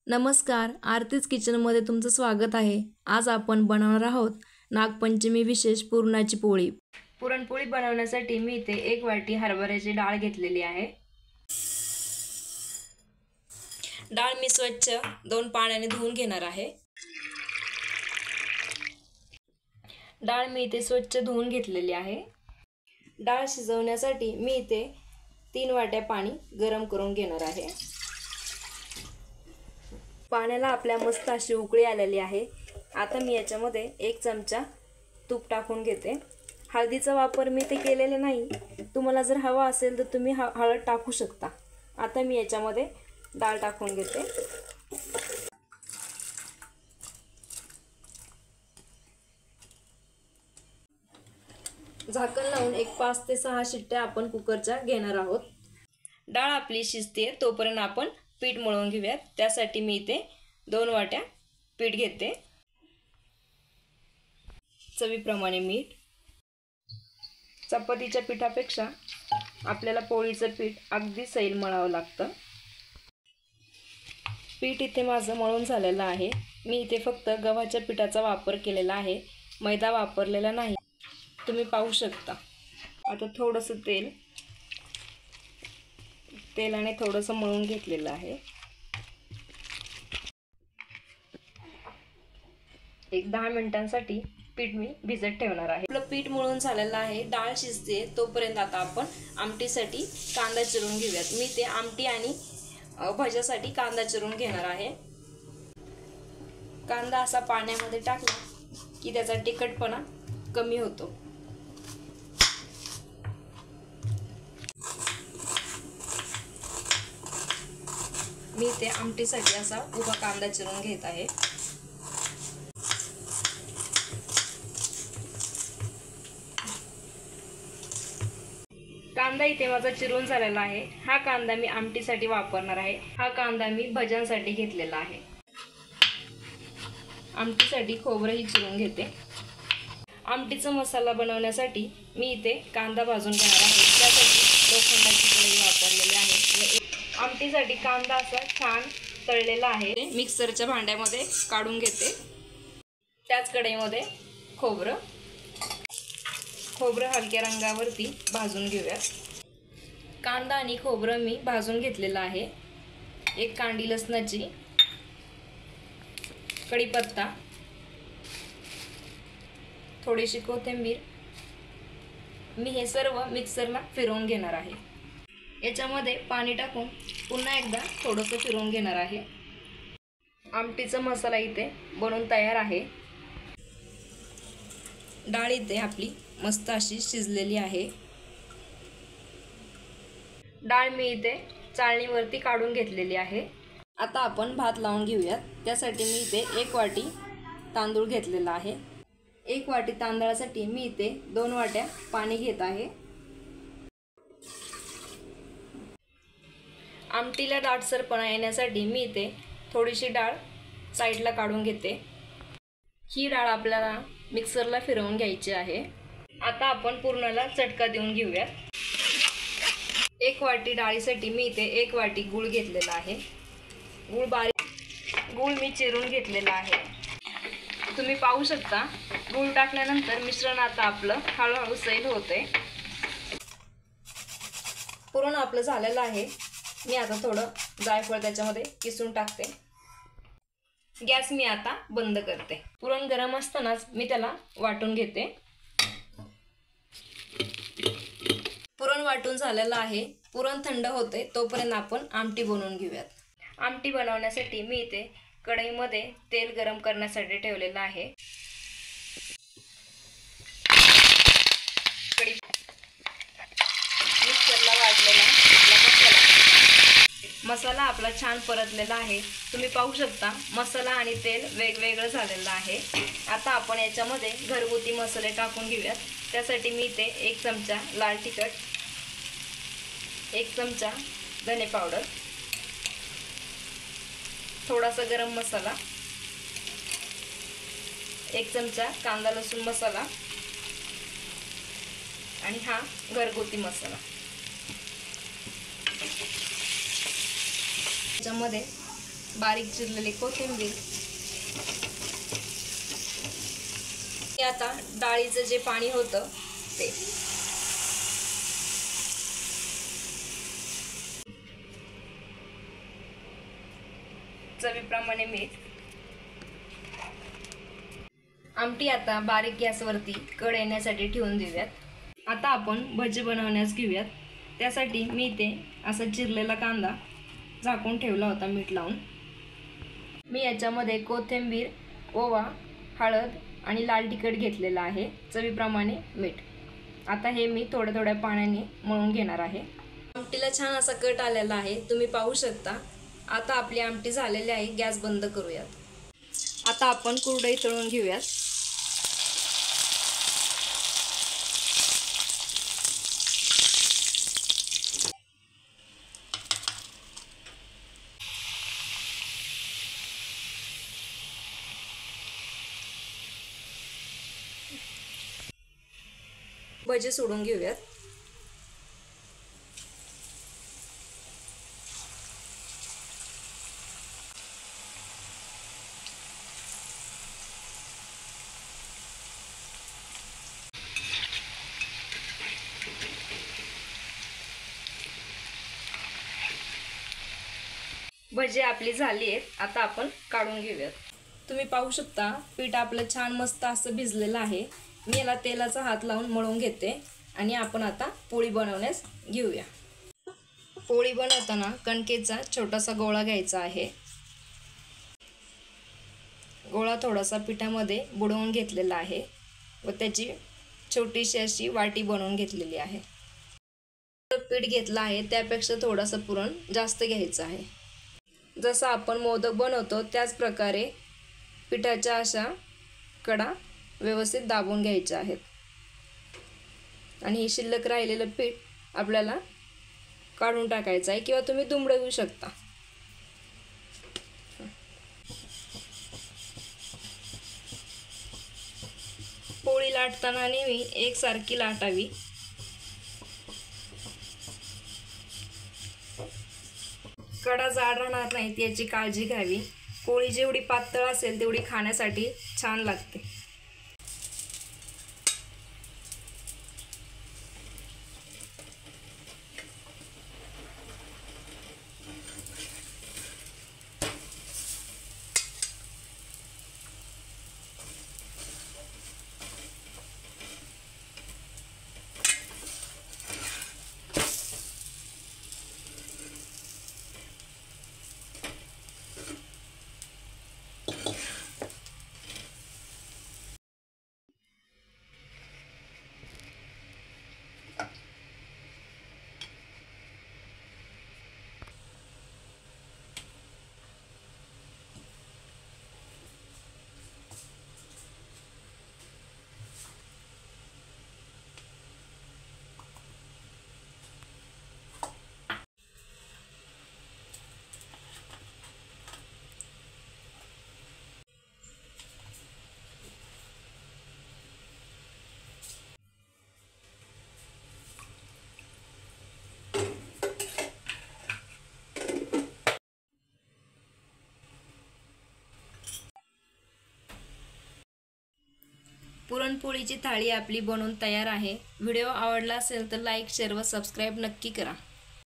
नमस्कार, आरतीच किचनमध्ये तुमचं स्वागत आहे। आज आपण बनवणार आहोत नागपंचमी विशेष पुरणाची पोळी। पुरणपोळी बनवण्यासाठी मी इथे 1 वाटी हरभऱ्याची डाळ घेतलेली आहे। डाळ मी स्वच्छ 2 पाण्याने धुवून घेणार आहे। डाळ मी इथे स्वच्छ धुवून घेतलेली आहे। डाळ शिजवण्यासाठी मी इथे 3 वाट्या पाणी गरम करून घेणार आहे। पाण्याला आपल्या मस्त अशी उकळी आलेली आहे। आता मी याच्यामध्ये 1 चमचा तूप टाकून घेते। हळदीचा वापर मी ते केलेला नाही, तुम्हाला जर हवा असेल तर तुम्ही हळद टाकू शकता। आता मी याच्यामध्ये डाळ टाकून घेते। झाकण लावून एक 5 ते 6 शिट्ट्या आपण कुकरच्या घेणार आहोत। डाळ आपली शिजते तोपर्यंत आपण पीठ मळून घेऊयात। त्यासाठी मी इथे 2 वाट्या पीठ घेते। चवीप्रमाणे मीठ। चपातीच्या पिठापेक्षा आपल्याला पोळीचं पीठ अगदी सैल मळावं लागतं। पीठ इथे माझं मळून झालेलं आहे। मी इथे फक्त गव्हाच्या पिठाचा वापर केलेला आहे, मैदा वापरलेला नाही, तुम्ही पाहू शकता। आता थोडंसं तेलाने थोडंसं मळून घेतलेलं आहे। एक 10 मिनिटांसाठी पीठ मी भिजत ठेवणार आहे। आपलं पीठ मळून झालेलं आहे, डाळ शिजते तोपर्यंत आता आपण आमटीसाठी कांदा चिरून घेऊयात। मी ते आमटी आणि भज्यासाठी कांदा चिरून घेणार आहे। कांदा असा पाण्यामध्ये टाकला की त्याचा तिखटपणा कमी होतो। मी ते आमटीसाठी असा उभा कांदा चिरून घेत आहे। कांदा इथे माझा चिरून झालेला आहे। हा कांदा मी आमटीसाठी वापरणार आहे। हा कांदा मी भज्यांसाठी घेतलेला आहे। आमटीसाठी खोबरंही चिरून घेते। आमटीचा मसाला बनवण्यासाठी मी इथे कांदा भाजून घेणार आहे। त्यासाठी लोखंडाची कढई वापरलेली आहे। आमटीसाठी कांदा असा छान तळलेला आहे। मिक्सरच्या भांड्यामध्ये काढून घेते। त्याच कढईमध्ये खोबरं हलक्या रंगावरती भाजून घेऊयात। कांदा आणि खोबरं मी भाजून घेतलेलं आहे। 1 कांडी लसणाची, कढीपत्ता, थोडीशी कोथिंबीर, मी हे सर्व मिक्सरला फिरवून घेणार आहे। याच्यामध्ये पाणी टाकून पुन्हा एकदा थोडंसं फिरवून घेणार आहे। आमटीचा मसाला इथे बनवून तयार आहे। डाळ इथे आपली मस्त अशी शिजलेली आहे। डाळ मी इथे चाळणीवरती काढून घेतलेली आहे। आता आपण भात लावून घेऊयात। त्यासाठी मी इथे 1 वाटी तांदूळ घेतलेला आहे। 1 वाटी तांदळासाठी मी इथे 2 वाट्या पाणी घेत आहे। आमटीला दाटसरपणा येण्यासाठी मी इथे थोडीशी डाळ साईडला काढून घेते। ही डाळ आपल्याला मिक्सरला फिरवून घ्यायची आहे। आता आपण पुरणाला चटका देऊन घेऊयात। 1 वाटी डाळीसाठी मी इथे 1 वाटी गूळ घेतलेला आहे। गूळ मी चिरून घेतलेला आहे। तुम्ही पाहू शकता गूळ टाकल्यानंतर मिश्रण आता आपलं हळूहळू सैल होते। पुरण आपलं झालेलं आहे। मी आता थोडं जायफळ त्याच्यामध्ये किसून टाकते। गॅस मी आता बंद करते। पुरण गरम असतानाच मी त्याला वाटून घेते। पुरण वाटून झालेलं आहे। पुरण थंड होते तोपर्यंत आपण आमटी बनवून घेऊयात। आमटी बनवण्यासाठी मी इथे कढईमध्ये तेल गरम करण्यासाठी ठेवलेलं आहे। मिक्सरला वाटलेला मसाला आपला छान परतलेला आहे। तुम्ही पाहू शकता मसाला आणि तेल वेगवेगळं झालेलं आहे। आता आपण याच्यामध्ये घरगुती मसाले टाकून घेऊयात। त्यासाठी मी इथे 1 चमचा लाल तिखट, 1 चमचा धने पावडर, थोडासा गरम मसाला, 1 चमचा कांदा लसूण मसाला आणि हा घरगुती मसाला। याच्यामध्ये बारीक चिरलेली कोथिंबीर, आता डाळीचं जे पाणी होतं ते, चवीप्रमाणे मीठ. आमटी आता बारीक गॅसवरती कढ येण्यासाठी ठेवून देऊयात. आता आपण भजी बनवण्यास घेऊयात. त्यासाठी मी इथे असा चिरलेला कांदा झाकून ठेवला होता मीठ लावून. मी याच्यामध्ये कोथिंबीर, ओवा, हळद आणि लाल तिखट घेतलेला आहे, चवीप्रमाणे मीठ. आता हे मी थोड्या थोड्या पाण्याने मळून घेणार आहे. आमटीला छान असा कट आलेला आहे, तुम्ही पाहू शकता. आता आपली आमटी झालेली आहे. गॅस बंद करूयात. आता आपण कुरडई तळून घेऊयात. भजी सोडून घेऊयात. भजी आपली झाली आहेत. आता आपण काढून घेऊयात. तुम्ही पाहू शकता पीठ आपलं छान मस्त असं भिजलेलं आहे. मी याला तेलाचा हात लावून मळून घेते आणि आपण आता पोळी बनवण्यास घेऊया. पोळी बनवताना कणकेचा छोटासा गोळा घ्यायचा आहे. गोळा थोडासा पिठामध्ये बुडवून घेतलेला आहे व त्याची छोटीशी अशी वाटी बनवून घेतलेली आहे. पीठ घेतलं आहे त्यापेक्षा थोडंसं पुरण जास्त घ्यायचं आहे. जसं आपण मोदक बनवतो त्याच प्रकारे पिठाच्या अशा कडा व्यवस्थित दाबून घ्यायच्या आहेत आणि हे शिल्लक राहिलेलं पीठ आपल्याला काढून टाकायचं आहे किंवा तुम्ही दुमडवू शकता. पोळी लाटताना नेहमी एकसारखी लाटावी. कडा जाड राहणार नाहीत याची काळजी घ्यावी. पोळी जेवढी पातळ असेल तेवढी खाण्यासाठी छान लागते. पुरणपोळीची थाळी आपली बनवून तयार आहे. व्हिडिओ आवडला असेल तर लाईक, शेअर व सबस्क्राईब नक्की करा.